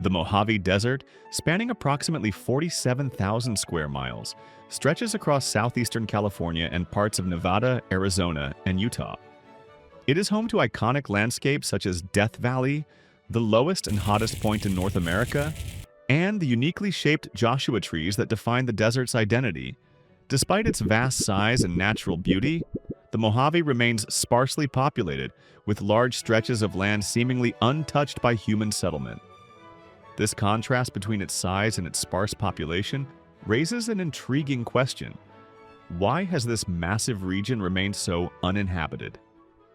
The Mojave Desert, spanning approximately 47,000 square miles, stretches across southeastern California and parts of Nevada, Arizona, and Utah. It is home to iconic landscapes such as Death Valley, the lowest and hottest point in North America, and the uniquely shaped Joshua trees that define the desert's identity. Despite its vast size and natural beauty, the Mojave remains sparsely populated, with large stretches of land seemingly untouched by human settlement. This contrast between its size and its sparse population raises an intriguing question. Why has this massive region remained so uninhabited?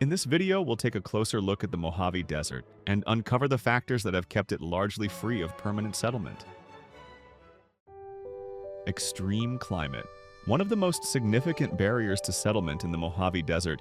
In this video, we'll take a closer look at the Mojave Desert and uncover the factors that have kept it largely free of permanent settlement. Extreme climate. One of the most significant barriers to settlement in the Mojave Desert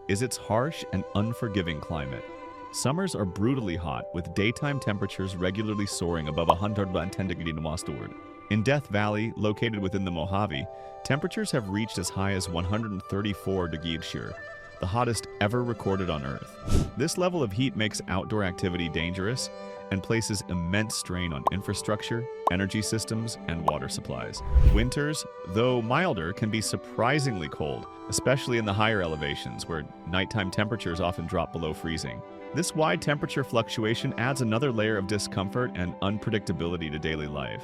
is its harsh and unforgiving climate. Summers are brutally hot, with daytime temperatures regularly soaring above 110 degrees northward. In Death Valley, located within the Mojave, temperatures have reached as high as 134 degrees Celsius, the hottest ever recorded on Earth. This level of heat makes outdoor activity dangerous and places immense strain on infrastructure, energy systems, and water supplies. Winters, though milder, can be surprisingly cold, especially in the higher elevations where nighttime temperatures often drop below freezing. This wide temperature fluctuation adds another layer of discomfort and unpredictability to daily life.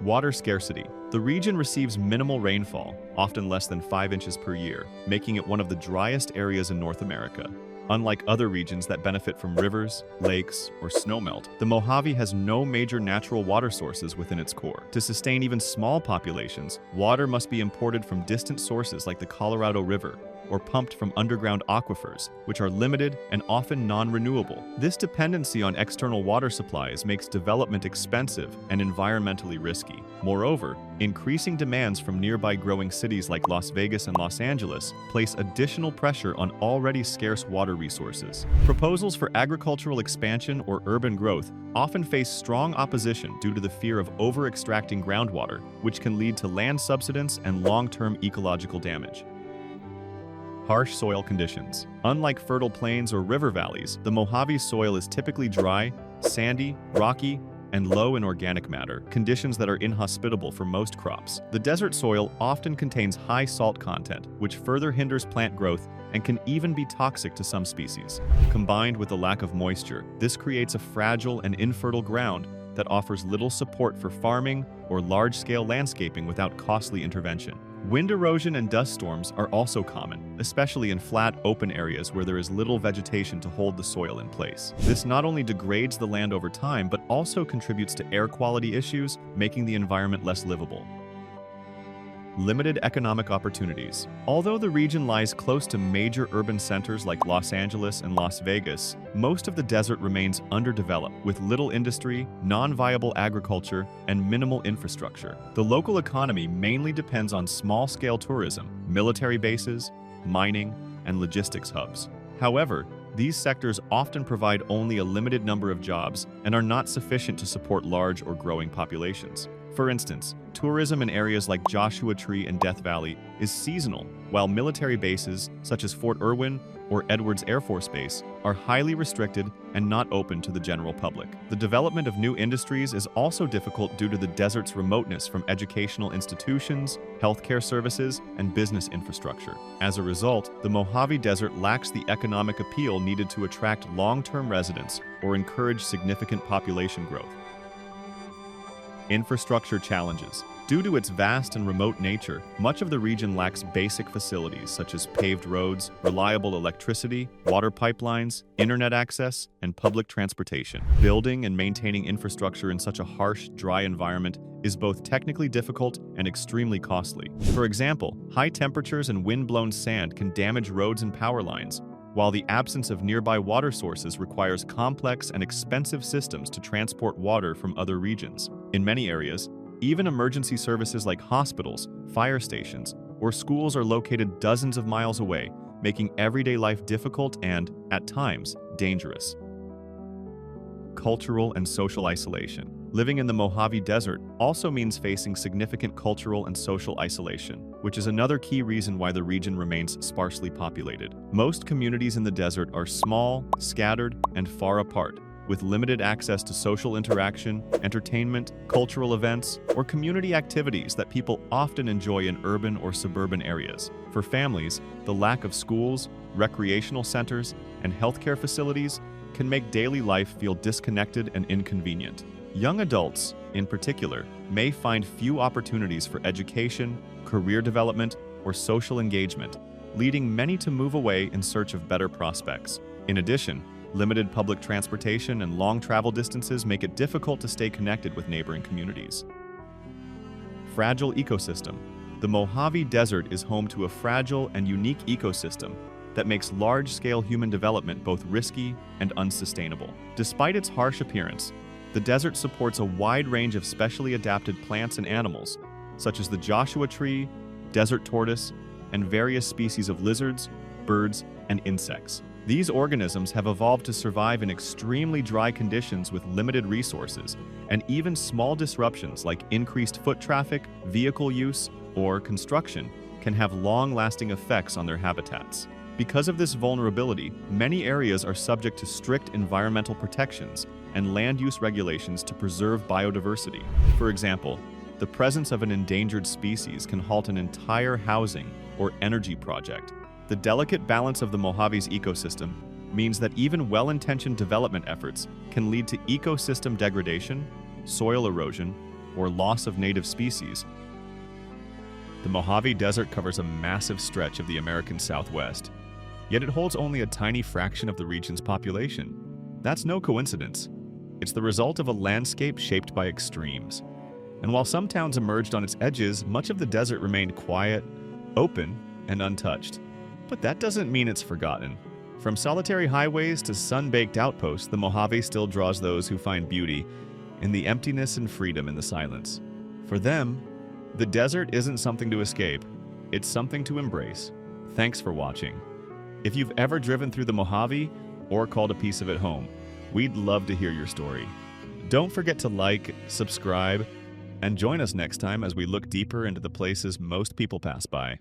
Water scarcity. The region receives minimal rainfall, often less than 5 inches per year, making it one of the driest areas in North America. Unlike other regions that benefit from rivers, lakes, or snowmelt, the Mojave has no major natural water sources within its core. To sustain even small populations, water must be imported from distant sources like the Colorado River, or pumped from underground aquifers, which are limited and often non-renewable. This dependency on external water supplies makes development expensive and environmentally risky. Moreover, increasing demands from nearby growing cities like Las Vegas and Los Angeles place additional pressure on already scarce water resources. Proposals for agricultural expansion or urban growth often face strong opposition due to the fear of over-extracting groundwater, which can lead to land subsidence and long-term ecological damage. Harsh soil conditions. Unlike fertile plains or river valleys, the Mojave soil is typically dry, sandy, rocky, and low in organic matter, conditions that are inhospitable for most crops. The desert soil often contains high salt content, which further hinders plant growth and can even be toxic to some species. Combined with the lack of moisture, this creates a fragile and infertile ground that offers little support for farming or large-scale landscaping without costly intervention. Wind erosion and dust storms are also common, especially in flat, open areas where there is little vegetation to hold the soil in place. This not only degrades the land over time, but also contributes to air quality issues, making the environment less livable. Limited economic opportunities. Although the region lies close to major urban centers like Los Angeles and Las Vegas, most of the desert remains underdeveloped, with little industry, non-viable agriculture, and minimal infrastructure. The local economy mainly depends on small-scale tourism, military bases, mining, and logistics hubs. However, these sectors often provide only a limited number of jobs and are not sufficient to support large or growing populations. For instance, tourism in areas like Joshua Tree and Death Valley is seasonal, while military bases such as Fort Irwin or Edwards Air Force Base are highly restricted and not open to the general public. The development of new industries is also difficult due to the desert's remoteness from educational institutions, healthcare services, and business infrastructure. As a result, the Mojave Desert lacks the economic appeal needed to attract long-term residents or encourage significant population growth. Infrastructure challenges. Due to its vast and remote nature, much of the region lacks basic facilities such as paved roads, reliable electricity, water pipelines, internet access, and public transportation. Building and maintaining infrastructure in such a harsh, dry environment is both technically difficult and extremely costly. For example, high temperatures and wind-blown sand can damage roads and power lines, while the absence of nearby water sources requires complex and expensive systems to transport water from other regions. In many areas, even emergency services like hospitals, fire stations, or schools are located dozens of miles away, making everyday life difficult and, at times, dangerous. Cultural and social isolation. Living in the Mojave Desert also means facing significant cultural and social isolation, which is another key reason why the region remains sparsely populated. Most communities in the desert are small, scattered, and far apart, with limited access to social interaction, entertainment, cultural events, or community activities that people often enjoy in urban or suburban areas. For families, the lack of schools, recreational centers, and healthcare facilities can make daily life feel disconnected and inconvenient. Young adults, in particular, may find few opportunities for education, career development, or social engagement, leading many to move away in search of better prospects. In addition, limited public transportation and long travel distances make it difficult to stay connected with neighboring communities. Fragile ecosystem. The Mojave Desert is home to a fragile and unique ecosystem that makes large-scale human development both risky and unsustainable. Despite its harsh appearance, the desert supports a wide range of specially adapted plants and animals, such as the Joshua tree, desert tortoise, and various species of lizards, birds, and insects. These organisms have evolved to survive in extremely dry conditions with limited resources, and even small disruptions like increased foot traffic, vehicle use, or construction can have long-lasting effects on their habitats. Because of this vulnerability, many areas are subject to strict environmental protections and land use regulations to preserve biodiversity. For example, the presence of an endangered species can halt an entire housing or energy project. The delicate balance of the Mojave's ecosystem means that even well-intentioned development efforts can lead to ecosystem degradation, soil erosion, or loss of native species. The Mojave Desert covers a massive stretch of the American Southwest, yet it holds only a tiny fraction of the region's population. That's no coincidence. It's the result of a landscape shaped by extremes. And while some towns emerged on its edges, much of the desert remained quiet, open, and untouched. But that doesn't mean it's forgotten. From solitary highways to sun-baked outposts, the Mojave still draws those who find beauty in the emptiness and freedom in the silence. For them, the desert isn't something to escape, it's something to embrace. Thanks for watching. If you've ever driven through the Mojave or called a piece of it home, we'd love to hear your story. Don't forget to like, subscribe, and join us next time as we look deeper into the places most people pass by.